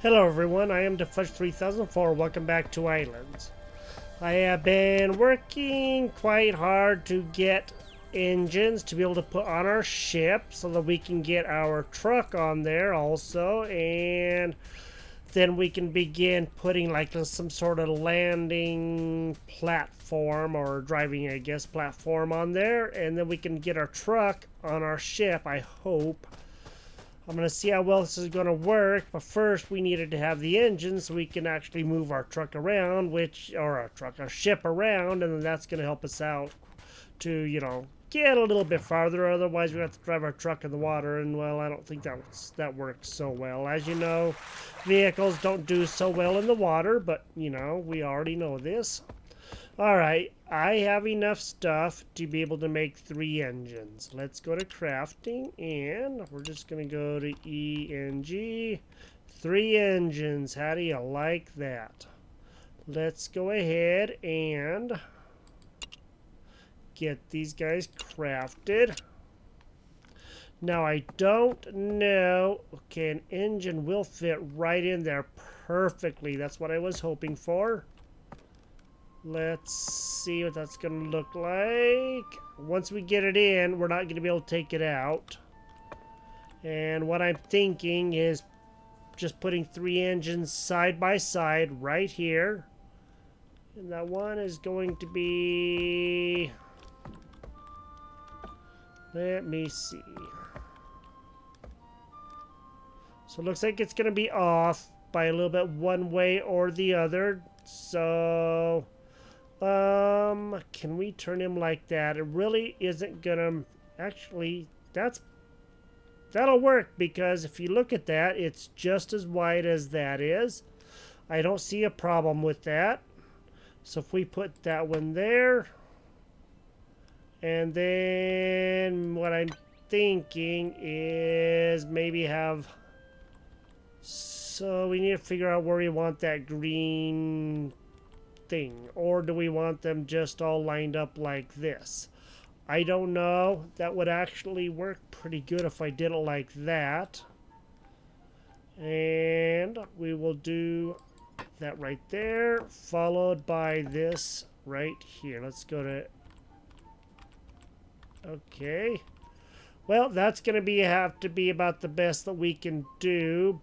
Hello everyone, I am S2-Ep23 welcome back to Ylands. I have been working quite hard to get engines to be able to put on our ship so that we can get our truck on there also, and then we can begin putting like some sort of landing platform or driving I guess platform on there, and then we can get our truck on our ship, I hope. I'm going to see how well this is going to work, but first we needed to have the engine so we can actually move our truck around, our ship around, and then that's going to help us out to, get a little bit farther. Otherwise, we have to drive our truck in the water, and well, I don't think that works so well. As you know, vehicles don't do so well in the water, but we already know this. Alright, I have enough stuff to be able to make 3 engines. Let's go to crafting, and we're just going to go to ENG. 3 engines. How do you like that? Let's go ahead and get these guys crafted. Now, I don't know. Okay, an engine will fit right in there perfectly. That's what I was hoping for. Let's see what that's going to look like. Once we get it in, we're not going to be able to take it out. And what I'm thinking is just putting 3 engines side by side right here. And that one is going to be... Let me see. So it looks like it's going to be off by a little bit one way or the other. So... can we turn him like that? It really isn't gonna... Actually, that'll work, because if you look at that, it's just as wide as that is. I don't see a problem with that. So if we put that one there, and then what I'm thinking is maybe have... So we need to figure out where we want that green thing, or do we want them just all lined up like this? I don't know. That would actually work pretty good if I did it like that. And we will do that right there, followed by this right here. Let's go to... Okay. Well, that's going to have to be about the best that we can do,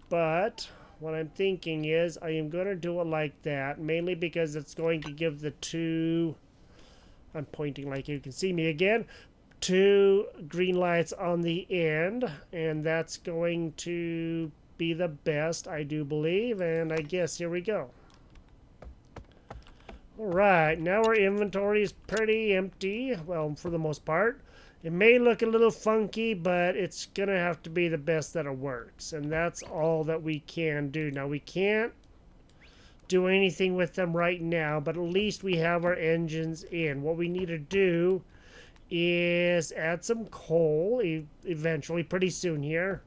but... What I'm thinking is I am going to do it like that, mainly because it's going to give the 2... I'm pointing like you can see me again. 2 green lights on the end, and that's going to be the best, I do believe, and I guess here we go. Alright, now our inventory is pretty empty, well, for the most part. It may look a little funky, but it's going to have to be the best that it works. And that's all that we can do. Now, we can't do anything with them right now, but at least we have our engines in. What we need to do is add some coal, eventually, pretty soon here,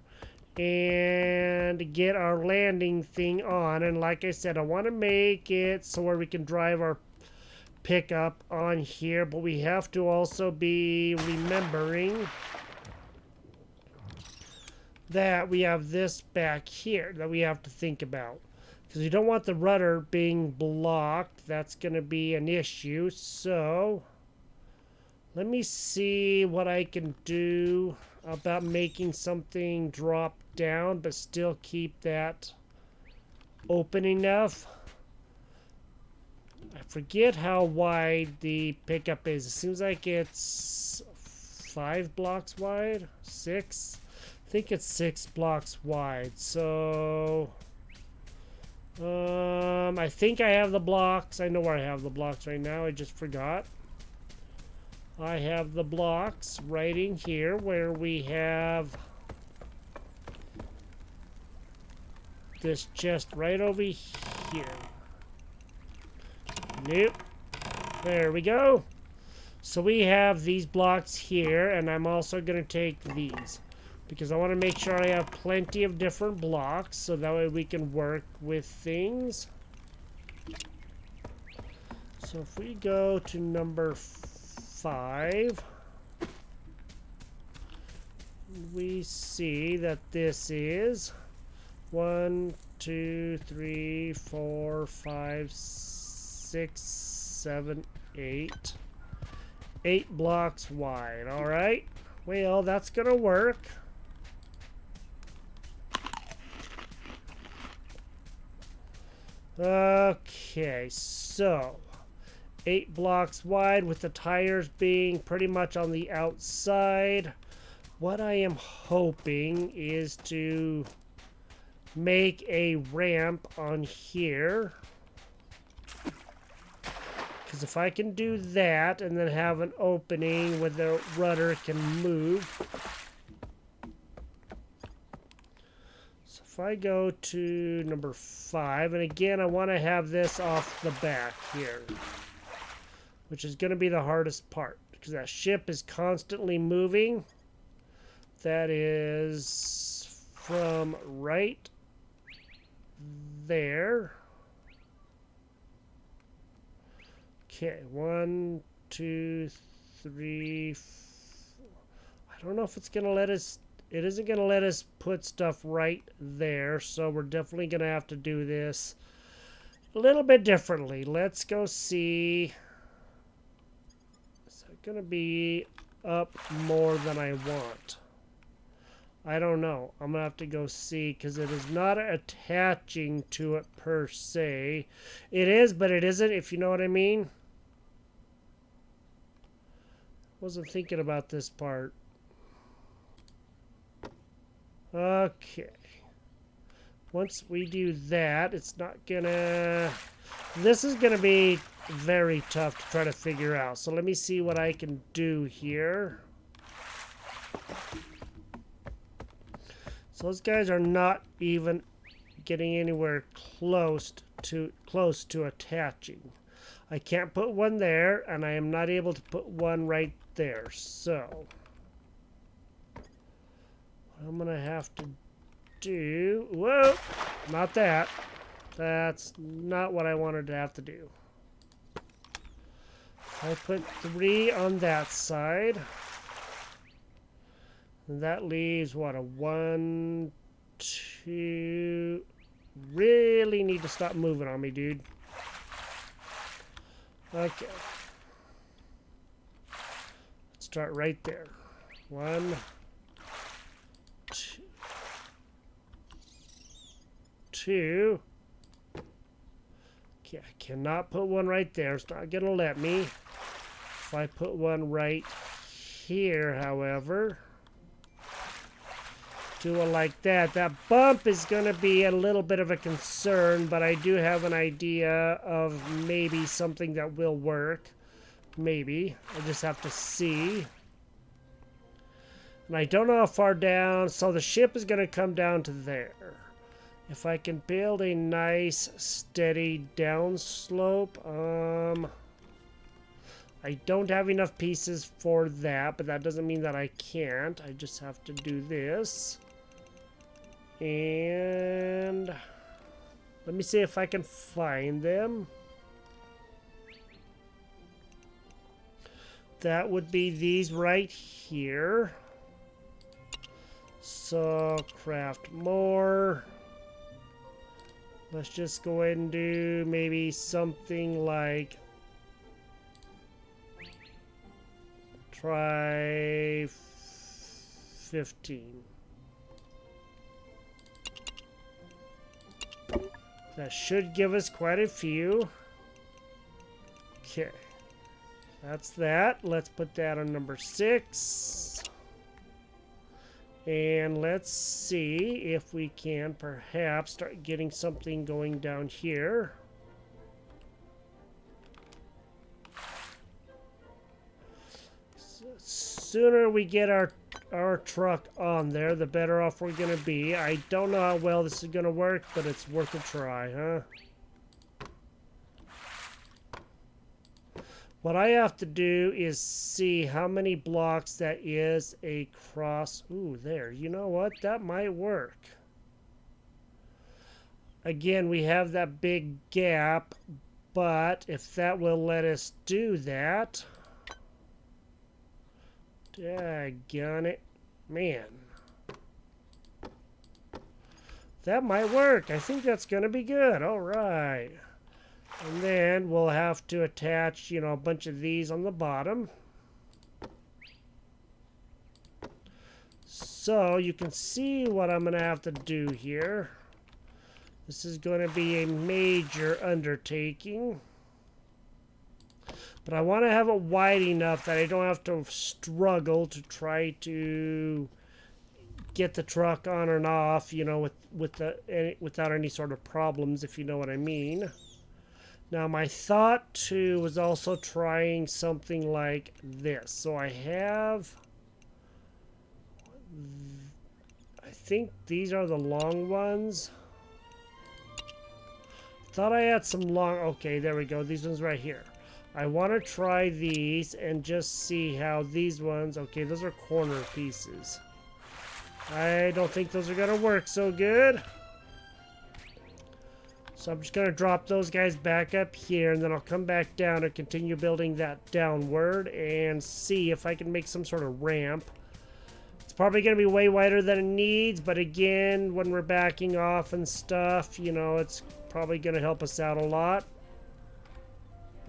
and get our landing thing on. And like I said, I want to make it so where we can drive our pickup on here, but we have to also be remembering that we have this back here that we have to think about, because we don't want the rudder being blocked. That's going to be an issue. So let me see what I can do about making something drop down but still keep that open enough. I forget how wide the pickup is. It seems like it's 5 blocks wide? 6? I think it's 6 blocks wide. So, I think I have the blocks. I know where I have the blocks right now. I just forgot. I have the blocks right in here where we have this chest right over here. Nope. There we go. So we have these blocks here, and I'm also going to take these, because I want to make sure I have plenty of different blocks, so that way we can work with things. So if we go to number 5, we see that this is 1, 2, 3, 4, 5, 6, 7, 8. 8 blocks wide. All right. Well, that's going to work. Okay, so 8 blocks wide with the tires being pretty much on the outside. What I am hoping is to make a ramp on here. Because if I can do that and then have an opening where the rudder can move. So if I go to number 5, and again, I want to have this off the back here, which is going to be the hardest part because that ship is constantly moving. That is from right there. Okay, 1, 2, 3, 4. I don't know if it's gonna let us. It isn't gonna let us put stuff right there, so we're definitely gonna have to do this a little bit differently. Let's go see. Is it gonna be up more than I want? I don't know. I'm gonna have to go see because it is not attaching to it per se. It is, but it isn't, if you know what I mean. Wasn't thinking about this part. Okay. Once we do that, it's not gonna... This is gonna be very tough to try to figure out. So let me see what I can do here. So those guys are not even getting anywhere close to attaching. I can't put one there, and I am not able to put one right there. So what I'm gonna have to do... Whoa! Not that. That's not what I wanted to have to do. I put 3 on that side. And that leaves, what, a 1, 2... Really need to stop moving on me, dude. Okay. Let's start right there. 1, 2. 2. Okay, I cannot put one right there. It's not going to let me. If I put one right here, however... Do it like that. That bump is going to be a little bit of a concern, but I do have an idea of maybe something that will work. Maybe. I just have to see. And I don't know how far down, so the ship is going to come down to there. If I can build a nice, steady downslope, I don't have enough pieces for that, but that doesn't mean that I can't. I just have to do this. And let me see if I can find them. That would be these right here. So craft more. Let's just go ahead and do maybe something like try 15. That should give us quite a few. Okay. That's that. Let's put that on number 6. And let's see if we can perhaps start getting something going down here. Sooner we get our truck on there, the better off we're going to be. I don't know how well this is going to work, but it's worth a try, huh? What I have to do is see how many blocks that is across. Ooh, there. You know what? That might work. Again, we have that big gap, but if that will let us do that... Daggone it. Man. That might work. I think that's going to be good. All right. And then we'll have to attach, you know, a bunch of these on the bottom. So you can see what I'm going to have to do here. This is going to be a major undertaking. But I want to have it wide enough that I don't have to struggle to try to get the truck on and off, you know, without any sort of problems, if you know what I mean. Now, my thought, too, was also trying something like this. So I have... I think these are the long ones. Thought I had some long... Okay, there we go. These ones right here. I want to try these and just see how these ones... Okay, those are corner pieces. I don't think those are going to work so good. So I'm just going to drop those guys back up here, and then I'll come back down and continue building that downward and see if I can make some sort of ramp. It's probably going to be way wider than it needs, but again, when we're backing off and stuff, you know, it's probably going to help us out a lot.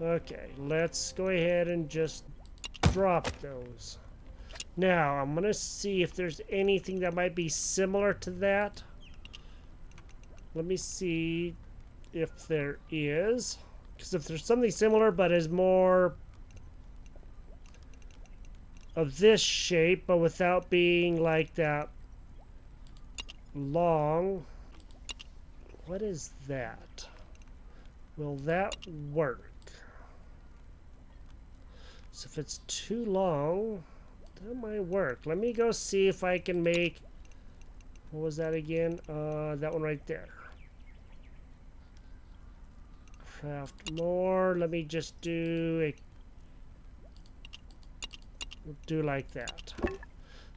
Okay, let's go ahead and just drop those. Now, I'm going to see if there's anything that might be similar to that. Let me see if there is. Because if there's something similar but is more of this shape, but without being like that long. What is that? Will that work? So if it's too long, that might work. Let me go see if I can make... What was that again? That one right there. Craft more. Let me just do a... We'll do like that.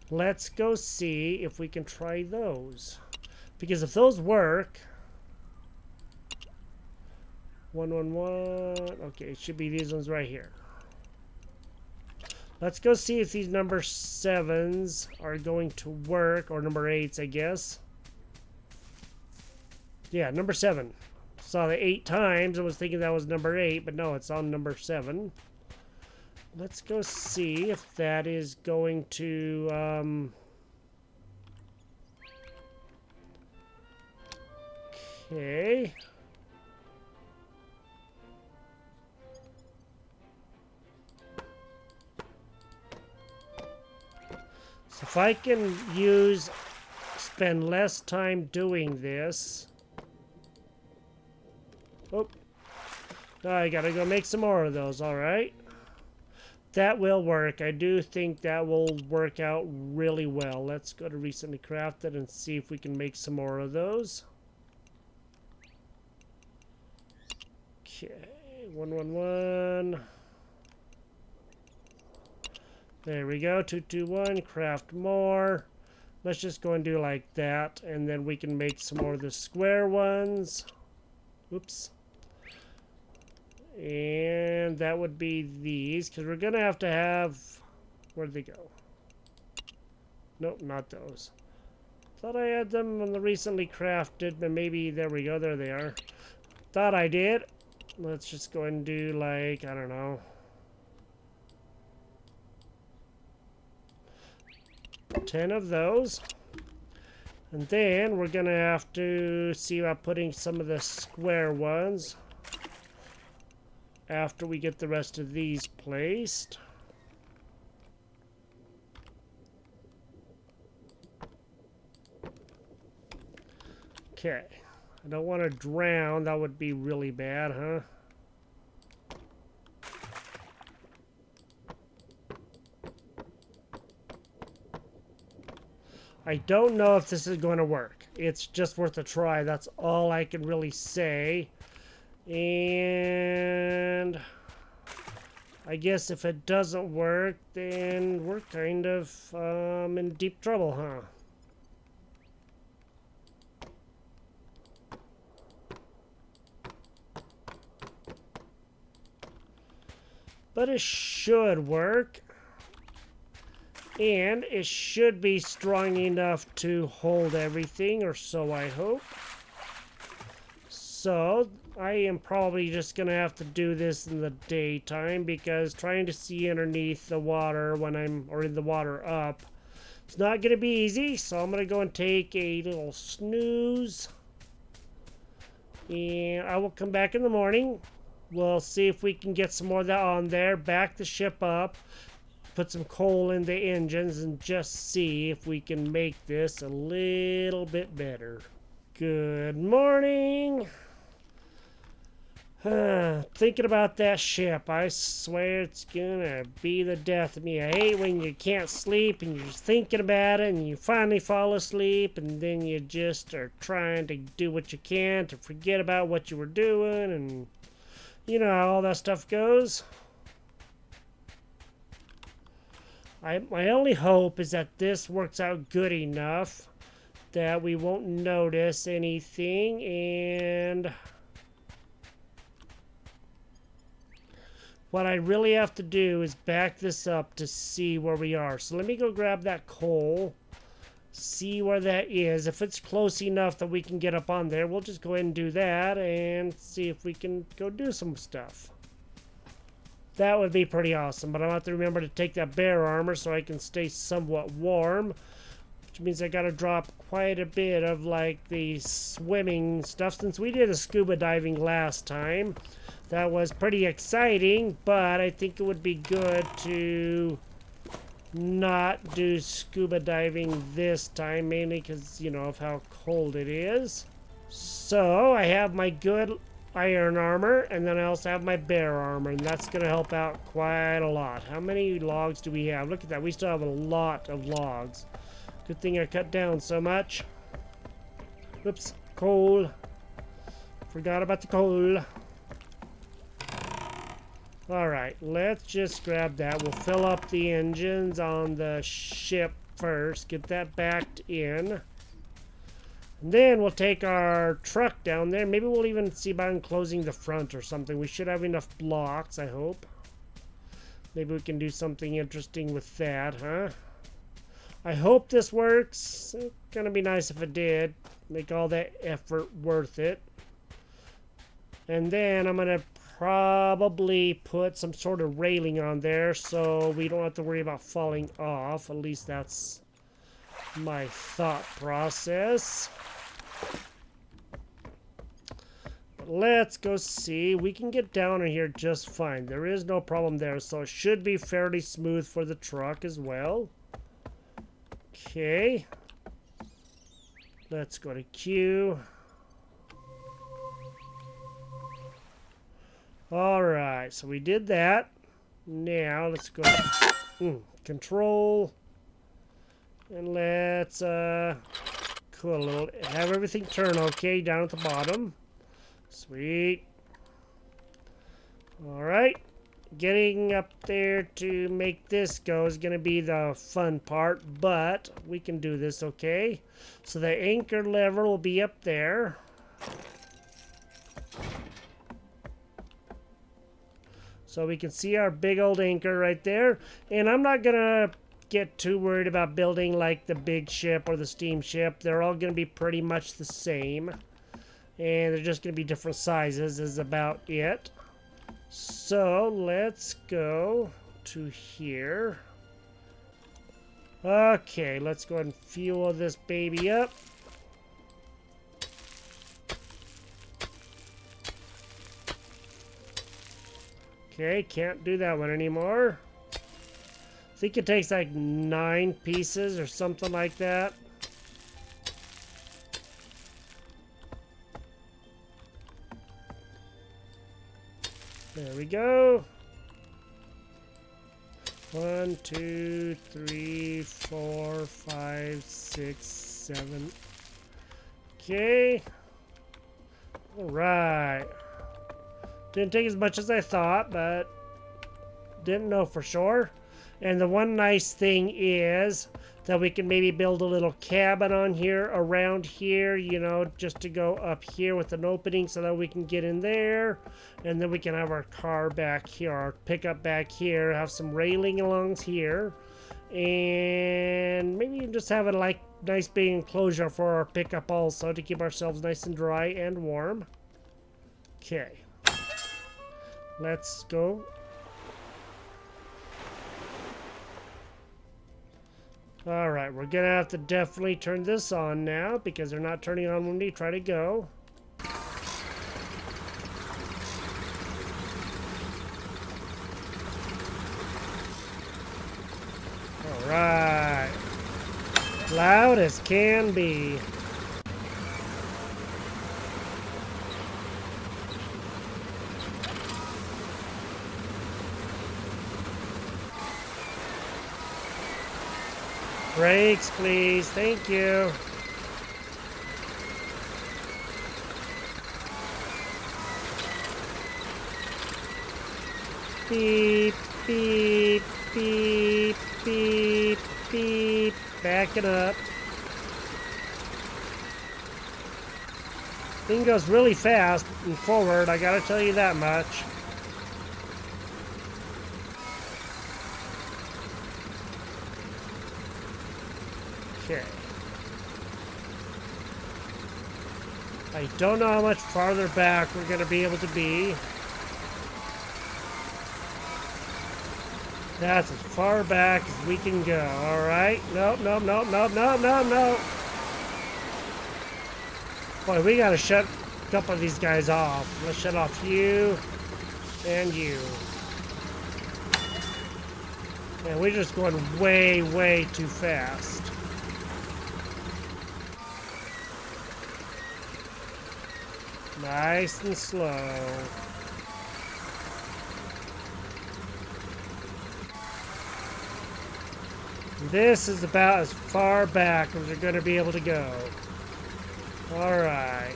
Let's go see if we can try those. Because if those work... 111... Okay, it should be these ones right here. Let's go see if these number 7s are going to work, or number 8s, I guess. Yeah, number 7. Saw the 8 times. I was thinking that was number 8, but no, it's on number 7. Let's go see if that is going to... Okay. So if I can spend less time doing this. Oh, I gotta go make some more of those, alright. That will work. I do think that will work out really well. Let's go to recently crafted and see if we can make some more of those. Okay, 111. There we go, 221, craft more. Let's just go and do like that, and then we can make some more of the square ones. Oops. And that would be these, because we're going to have... Where'd they go? Nope, not those. Thought I had them on the recently crafted, but maybe... There we go, there they are. Thought I did. Let's just go and do like, I don't know... 10 of those. And then we're gonna have to see about putting some of the square ones after we get the rest of these placed. Okay. I don't want to drown. That would be really bad, huh? I don't know if this is going to work. It's just worth a try. That's all I can really say. And I guess if it doesn't work, then we're kind of in deep trouble, huh? But it should work. And it should be strong enough to hold everything, or so I hope. So I am probably just gonna have to do this in the daytime, because trying to see underneath the water when I'm, or in the water up, it's not gonna be easy. So I'm gonna go and take a little snooze, and I will come back in the morning. We'll see if we can get some more of that on there, back the ship up, put some coal in the engines, and just see if we can make this a little bit better. Good morning. Thinking about that ship, I swear it's gonna be the death of me. I hate when you can't sleep and you're just thinking about it and you finally fall asleep, and then you just are trying to do what you can to forget about what you were doing, and you know how all that stuff goes. My only hope is that this works out good enough that we won't notice anything, and what I really have to do is back this up to see where we are. So let me go grab that coal, see where that is. If it's close enough that we can get up on there, we'll just go ahead and do that and see if we can go do some stuff. That would be pretty awesome, but I'll have to remember to take that bear armor so I can stay somewhat warm, which means I gotta drop quite a bit of like the swimming stuff. Since we did a scuba diving last time, that was pretty exciting, but I think it would be good to not do scuba diving this time, mainly because, you know, of how cold it is. So I have my good iron armor, and then I also have my bear armor, and that's going to help out quite a lot. How many logs do we have? Look at that. We still have a lot of logs. Good thing I cut down so much. Whoops. Coal. Forgot about the coal. Alright, let's just grab that. We'll fill up the engines on the ship first. Get that backed in. And then we'll take our truck down there. Maybe we'll even see about enclosing the front or something. We should have enough blocks, I hope. Maybe we can do something interesting with that, huh? I hope this works. It's gonna be nice if it did. Make all that effort worth it. And then I'm gonna probably put some sort of railing on there so we don't have to worry about falling off. At least that's my thought process. But let's go see. We can get down in here just fine. There is no problem there, so it should be fairly smooth for the truck as well. Okay. Let's go to Q. Alright, so we did that. Now let's go control. And let's cool a little. Have everything turn okay down at the bottom. Sweet. Alright. Getting up there to make this go is going to be the fun part, but we can do this okay. So the anchor lever will be up there. So we can see our big old anchor right there. And I'm not going to get too worried about building like the big ship or the steamship. They're all going to be pretty much the same. And they're just going to be different sizes is about it. So let's go to here. Okay, let's go ahead and fuel this baby up. Okay, can't do that one anymore. I think it takes like 9 pieces or something like that. There we go. 1, 2, 3, 4, 5, 6, 7. Okay. All right. Didn't take as much as I thought, but didn't know for sure. And the one nice thing is that we can maybe build a little cabin on here, around here, you know, just to go up here with an opening so that we can get in there. And then we can have our car back here, our pickup back here, have some railing along here. And maybe just have a like nice big enclosure for our pickup also to keep ourselves nice and dry and warm. Okay. Let's go. Alright, we're gonna have to definitely turn this on now because they're not turning on when we try to go. Alright. Loud as can be. Brakes, please. Thank you. Beep, beep, beep, beep, beep. Backing up. Thing goes really fast and forward, I gotta tell you that much. Okay. I don't know how much farther back we're gonna be able to be. That's as far back as we can go. Alright. Nope, nope, nope, nope, nope, nope, nope. Boy, we gotta shut a couple of these guys off. Let's shut off you and you. And we're just going way, way too fast. Nice and slow. This is about as far back as we're going to be able to go. Alright.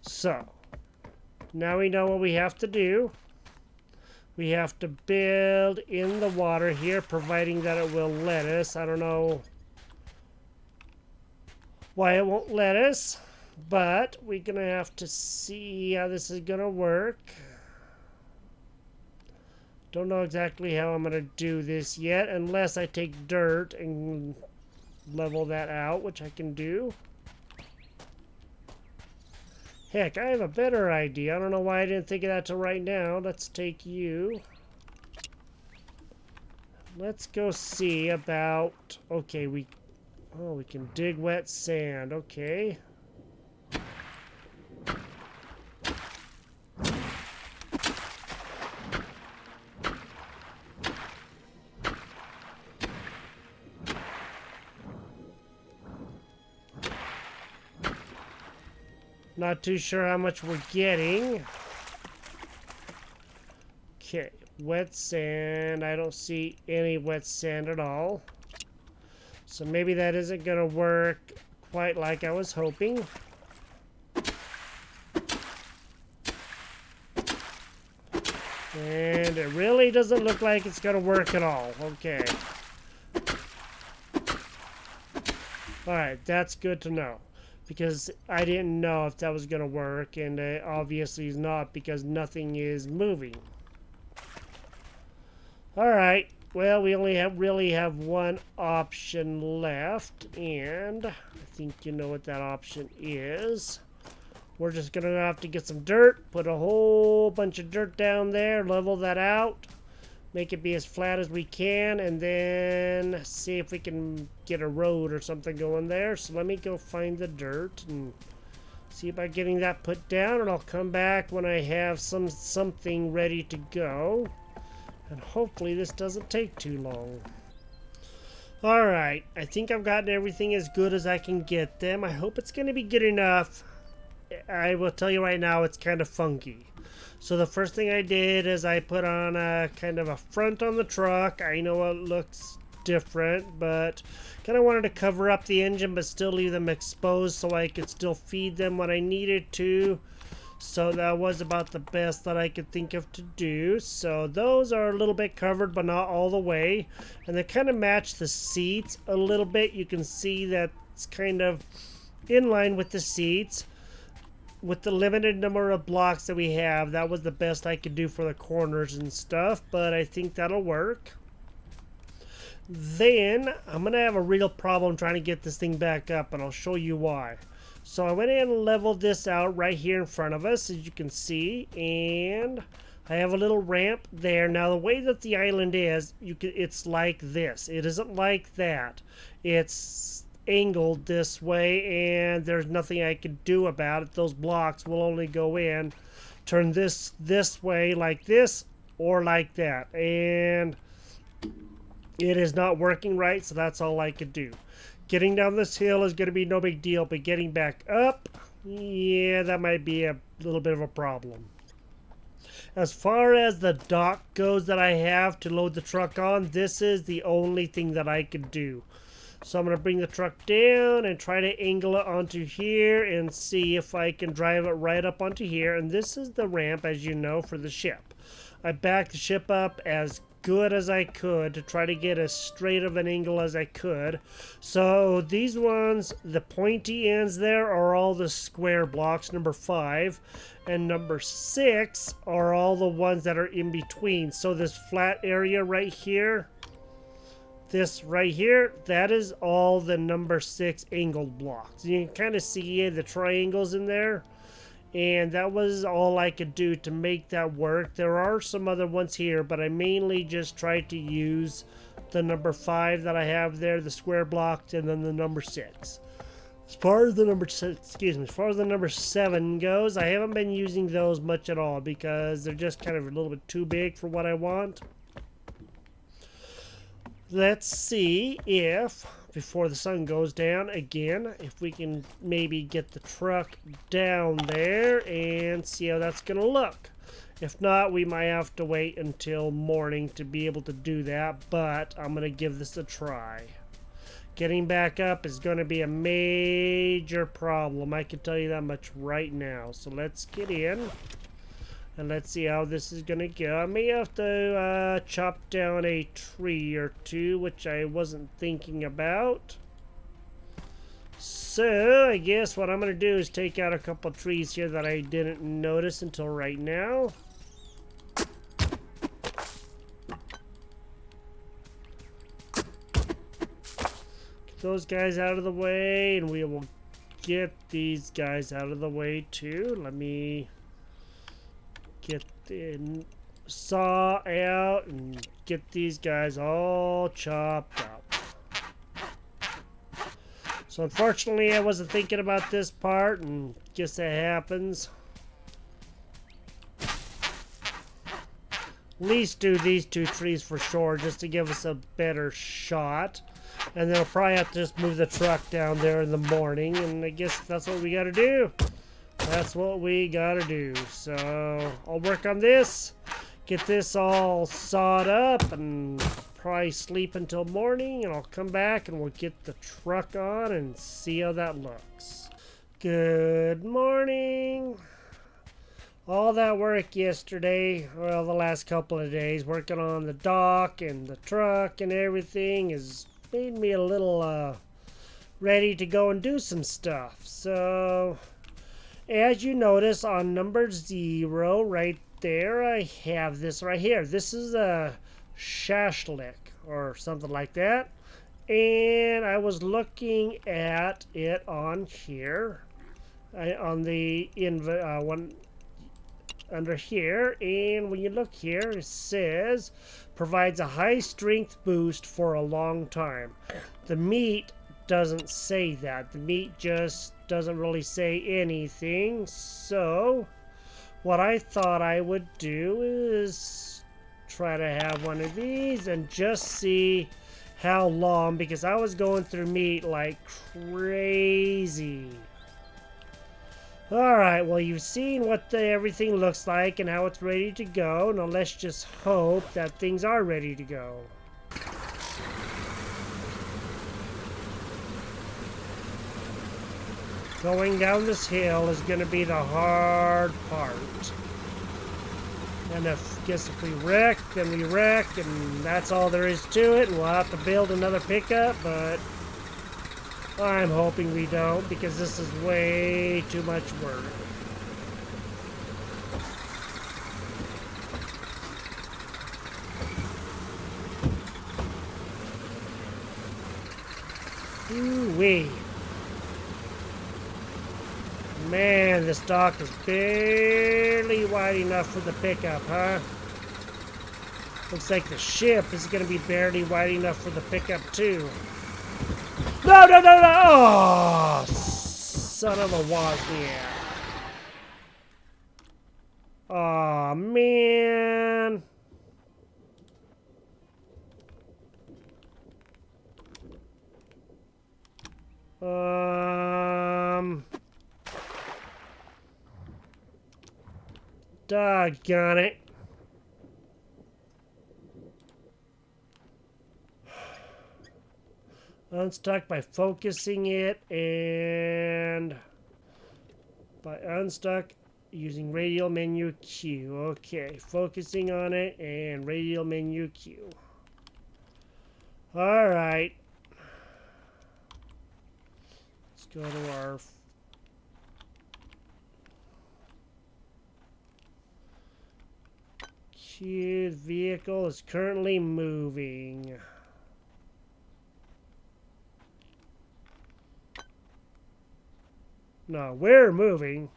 So, now we know what we have to do. We have to build in the water here, providing that it will let us. I don't know why it won't let us, but we're going to have to see how this is going to work. Don't know exactly how I'm going to do this yet, unless I take dirt and level that out, which I can do. Heck, I have a better idea. I don't know why I didn't think of that till right now. Let's take you. Let's go see about... Okay, we can dig wet sand. Okay. Not too sure how much we're getting. Okay, wet sand. I don't see any wet sand at all. So maybe that isn't going to work quite like I was hoping. And it really doesn't look like it's going to work at all. Okay. Alright, that's good to know. Because I didn't know if that was going to work, and it obviously is not because nothing is moving. Alright, well, we only really have one option left, and I think you know what that option is. We're just going to have to get some dirt, put a whole bunch of dirt down there, level that out, make it be as flat as we can, and then see if we can get a road or something going there. So let me go find the dirt and see about getting that put down, and I'll come back when I have something ready to go. And hopefully this doesn't take too long. Alright, I think I've gotten everything as good as I can get them. I hope it's going to be good enough. I will tell you right now, it's kind of funky. So the first thing I did is I put on a kind of a front on the truck. I know it looks different, but kind of wanted to cover up the engine but still leave them exposed so I could still feed them when I needed to. So that was about the best that I could think of to do. So those are a little bit covered, but not all the way. And they kind of match the seats a little bit. You can see that it's kind of in line with the seats. with the limited number of blocks that we have, that was the best I could do for the corners and stuff, but I think that'll work. Then I'm going to have a real problem trying to get this thing back up, and I'll show you why. So I went in and leveled this out right here in front of us, as you can see, and I have a little ramp there. Now the way that the island is, it's like this. It isn't like that. It's angled this way, and there's nothing I can do about it. Those blocks will only go in, turn this way like this or like that, and it is not working right, so that's all I could do. Getting down this hill is going to be no big deal, but getting back up, yeah, that might be a little bit of a problem. As far as the dock goes that I have to load the truck on, this is the only thing that I could do. So I'm going to bring the truck down and try to angle it onto here and see if I can drive it right up onto here. And this is the ramp, as you know, for the ship. I backed the ship up as good as I could to try to get as straight of an angle as I could. So these ones, the pointy ends there are all the square blocks, number 5, and number 6 are all the ones that are in between. So this flat area right here, this right here, that is all the number 6 angled blocks. You can kind of see the triangles in there. And that was all I could do to make that work. There are some other ones here, but I mainly just tried to use the number 5 that I have there, the square blocks, and then the number 6. As far as the number 7 goes, I haven't been using those much at all because they're just kind of a little bit too big for what I want. Let's see if, before the sun goes down again, if we can maybe get the truck down there and see how that's going to look. If not, we might have to wait until morning to be able to do that, but I'm going to give this a try. Getting back up is going to be a major problem. I can tell you that much right now. So let's get in. And let's see how this is going to go. I may have to chop down a tree or two, which I wasn't thinking about. So, I guess what I'm going to do is take out a couple of trees here that I didn't notice until right now. Get those guys out of the way, and we will get these guys out of the way too. Let me get the saw out and get these guys all chopped up. So unfortunately I wasn't thinking about this part, and guess that happens. At least do these 2 trees for sure, just to give us a better shot. And then I'll probably have to just move the truck down there in the morning, and I guess that's what we gotta do. That's what we gotta do. So I'll work on this, get this all sawed up, and probably sleep until morning, and I'll come back and we'll get the truck on and see how that looks. Good morning. All that work yesterday, well, the last couple of days, working on the dock and the truck and everything has made me a little ready to go and do some stuff. So as you notice on number 0 right there, I have this right here. This is a shashlik or something like that. And I was looking at it on here, on the one under here. And when you look here, it says provides a high strength boost for a long time. The meat doesn't say that. The meat just doesn't really say anything. So what I thought I would do is try to have one of these and just see how long, because I was going through meat like crazy. Alright, well, you've seen what everything looks like and how it's ready to go. Now let's just hope that things are ready to go. Going down this hill is going to be the hard part. And I guess if we wreck, then we wreck, and that's all there is to it. We'll have to build another pickup, but I'm hoping we don't, because this is way too much work. Ooh-wee. Man, this dock is barely wide enough for the pickup, huh? Looks like the ship is going to be barely wide enough for the pickup, too. No, no, no, no! Oh, son of a wozniak. Oh, man. Doggone it. Unstuck by focusing it and by unstuck using radial menu Q. Okay, focusing on it and radial menu Q. All right. Let's go to our Q. The vehicle is currently moving. No, we're moving.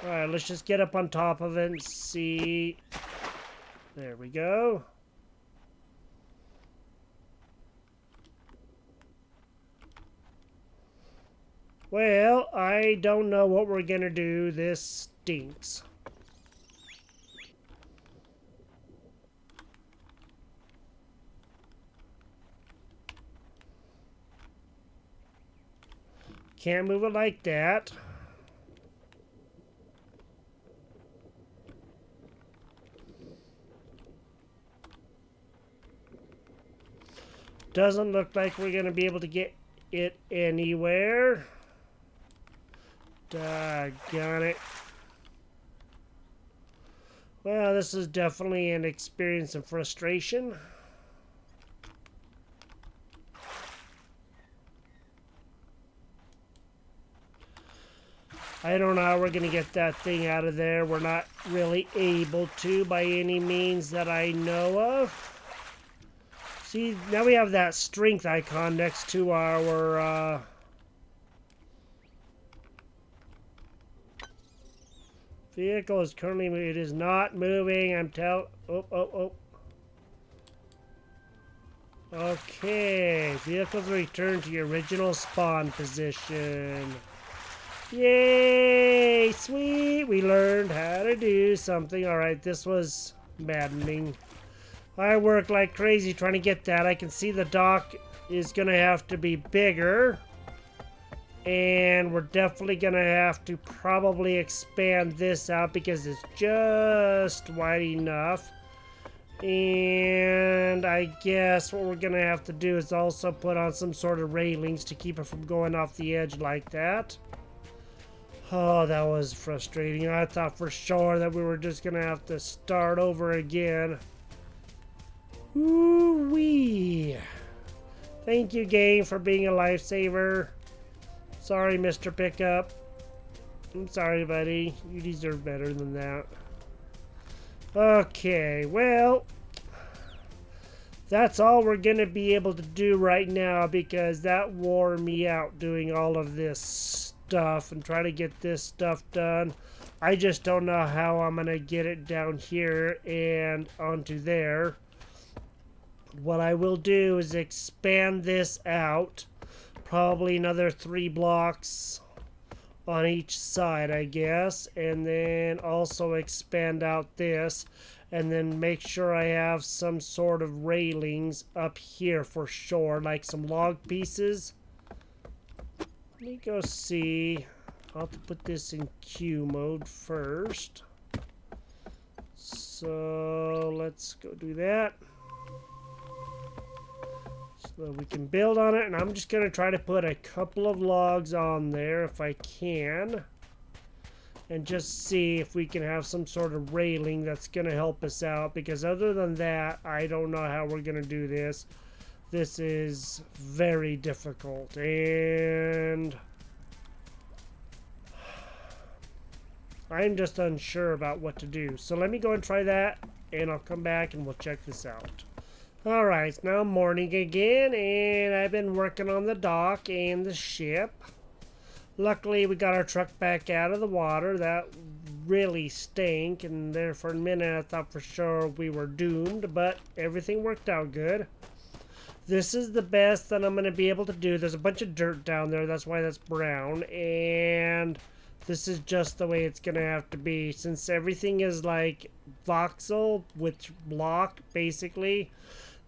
Alright, let's just get up on top of it and see. There we go. Well, I don't know what we're gonna do. This stinks. Can't move it like that. Doesn't look like we're going to be able to get it anywhere. Doggone it. Well, this is definitely an experience of frustration. I don't know how we're going to get that thing out of there. We're not really able to by any means that I know of. See, now we have that strength icon next to our vehicle is currently, it is not moving. Oh. Okay, vehicles return to your original spawn position. Yay, sweet. We learned how to do something. All right, this was maddening. I worked like crazy trying to get that. I can see the dock is going to have to be bigger. And we're definitely going to have to probably expand this out because it's just wide enough. And I guess what we're going to have to do is also put on some sort of railings to keep it from going off the edge like that. Oh, that was frustrating. I thought for sure that we were just going to have to start over again. Ooh-wee. Thank you, game, for being a lifesaver. Sorry, Mr. Pickup. I'm sorry, buddy. You deserve better than that. Okay, well, that's all we're going to be able to do right now because that wore me out doing all of this stuff and trying to get this stuff done. I just don't know how I'm going to get it down here and onto there. What I will do is expand this out. Probably another 3 blocks on each side, I guess. And then also expand out this. And then make sure I have some sort of railings up here for sure. Like some log pieces. Let me go see. I'll have to put this in Q mode first. So let's go do that. So we can build on it, and I'm just going to try to put a couple of logs on there if I can. And just see if we can have some sort of railing that's going to help us out. Because other than that, I don't know how we're going to do this. This is very difficult. And I'm just unsure about what to do. So let me go and try that, and I'll come back and we'll check this out. Alright, it's now morning again, and I've been working on the dock and the ship. Luckily, we got our truck back out of the water. That really stank, and there for a minute I thought for sure we were doomed, but everything worked out good. This is the best that I'm going to be able to do. There's a bunch of dirt down there, that's why that's brown, and this is just the way it's going to have to be. Since everything is like voxel with block, basically,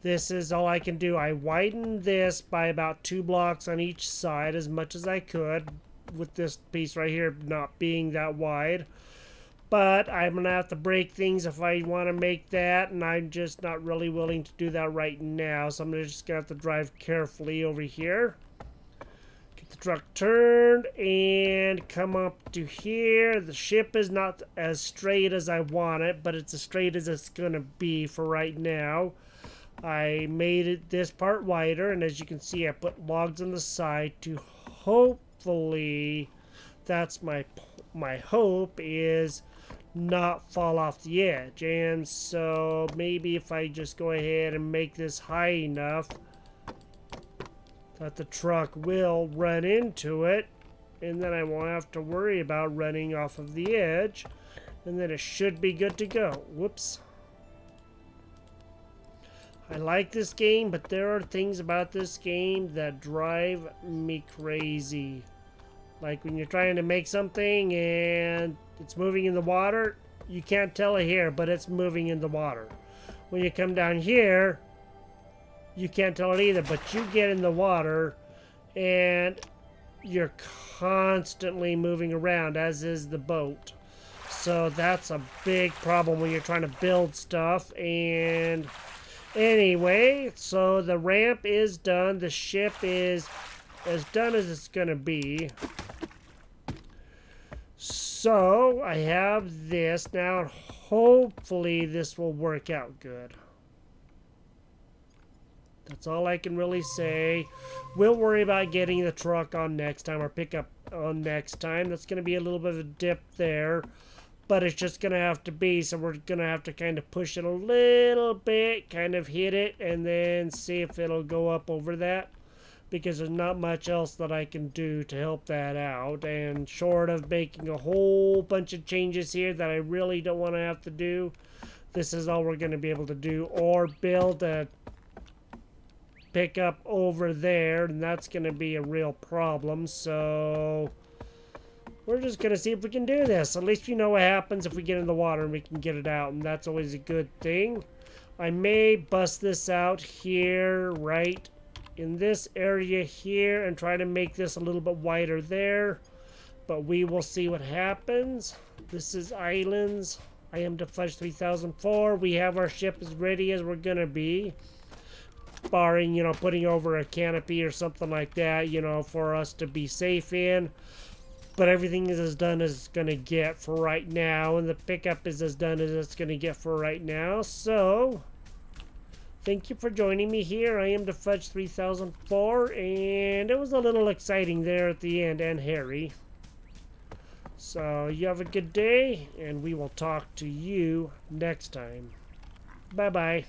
this is all I can do. I widened this by about 2 blocks on each side as much as I could, with this piece right here not being that wide. But I'm going to have to break things if I want to make that, and I'm just not really willing to do that right now. So I'm just going to have to drive carefully over here. Get the truck turned and come up to here. The ship is not as straight as I want it, but it's as straight as it's going to be for right now. I made it this part wider, and as you can see, I put logs on the side to hopefully, that's my hope, is not fall off the edge. And so maybe if I just go ahead and make this high enough that the truck will run into it, and then I won't have to worry about running off of the edge, and then it should be good to go. Whoops. I like this game, but there are things about this game that drive me crazy. Like when you're trying to make something and it's moving in the water, you can't tell it here, but it's moving in the water. When you come down here, you can't tell it either, but you get in the water and you're constantly moving around, as is the boat. So that's a big problem when you're trying to build stuff. And anyway, so the ramp is done. The ship is as done as it's going to be. So I have this now, and hopefully this will work out good. That's all I can really say. We'll worry about getting the truck on next time, or pickup on next time. That's going to be a little bit of a dip there, but it's just going to have to be, so we're going to have to kind of push it a little bit, kind of hit it, and then see if it'll go up over that, because there's not much else that I can do to help that out. And short of making a whole bunch of changes here that I really don't want to have to do, this is all we're going to be able to do, or build a pickup over there, and that's going to be a real problem. So we're just going to see if we can do this. At least we know what happens if we get in the water and we can get it out, and that's always a good thing. I may bust this out here, right in this area here, and try to make this a little bit wider there, but we will see what happens. This is Ylands. I am S2-Ep23. We have our ship as ready as we're gonna be, barring, you know, putting over a canopy or something like that, you know, for us to be safe in. But everything is as done as it's gonna get for right now, and the pickup is as done as it's gonna get for right now. So thank you for joining me here. I am S2-Ep23, and it was a little exciting there at the end, and hairy. So you have a good day, and we will talk to you next time. Bye-bye.